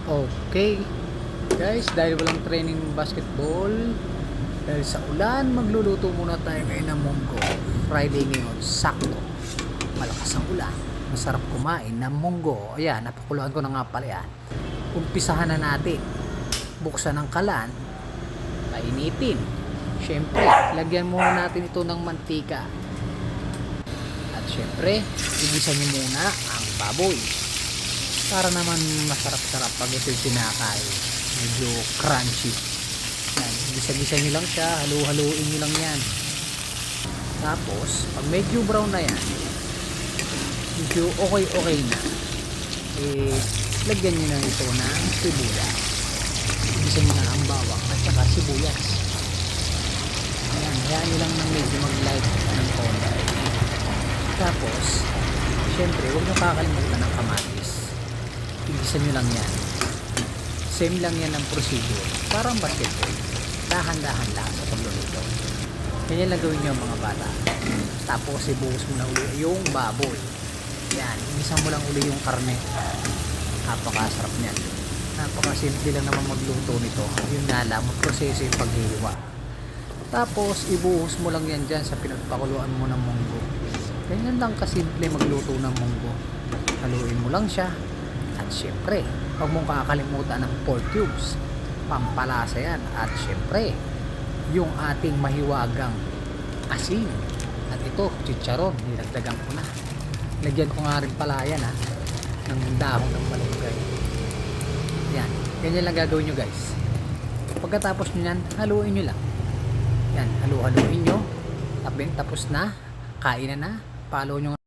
Okay guys, dahil walang training basketball, dahil sa ulan, magluluto muna tayo ngayon ng munggo. Friday ngayon, sakto, malakas ang ulan, masarap kumain ng munggo. Ayan, napakuluan ko na nga pala yan. Umpisahan na natin, buksan ang kalan, painitin. Syempre, lagyan muna natin ito ng mantika. At syempre, igisa nyo muna ang baboy para naman masarap-sarap pag ito'y sinakain. Medyo crunchy. Yan, gisa-gisa nyo lang siya, halu-haluin nyo lang yan. Tapos, pag medyo brown na yan, medyo okay na, lagyan nyo na ito ng sibuyas. Gisa nyo na ang bawang at saka sibuyas. Ayan, hayaan nyo lang ng medyo mag-light ng konti. Tapos, syempre, huwag nyo kakalimutan ng kamatis. Igisa nyo lang yan. Same lang yan ang procedure. Parang basketball. Dahan-dahan lang sa pagluluto. Ganyan lang gawin nyo mga bata. Tapos, ibuhos mo na uli yung baboy. Yan, igisa mo lang uli yung karne. Napakasarap niyan. Napakasimple lang naman magluto nito. Yun nga lang, magproseso yung paghihiwa. Tapos, ibuhos mo lang yan dyan sa pinagpakuluan mo ng munggo. Ganyan lang kasimple magluto ng munggo. Haluin mo lang siya. At syempre, huwag mong kakalimutan ng pork cubes. Pampalasa yan. At syempre, yung ating mahiwagang asin. At ito, chicharon. Nilagdagan ko na. Lagyan ko nga rin pala yan ng dahon ng malunggay. Yan. Ganyan lang gagawin nyo guys. Pagkatapos nyo yan, haluin nyo lang. Yan, halu-haluin nyo. Tapos na. Kain na. Follow nyo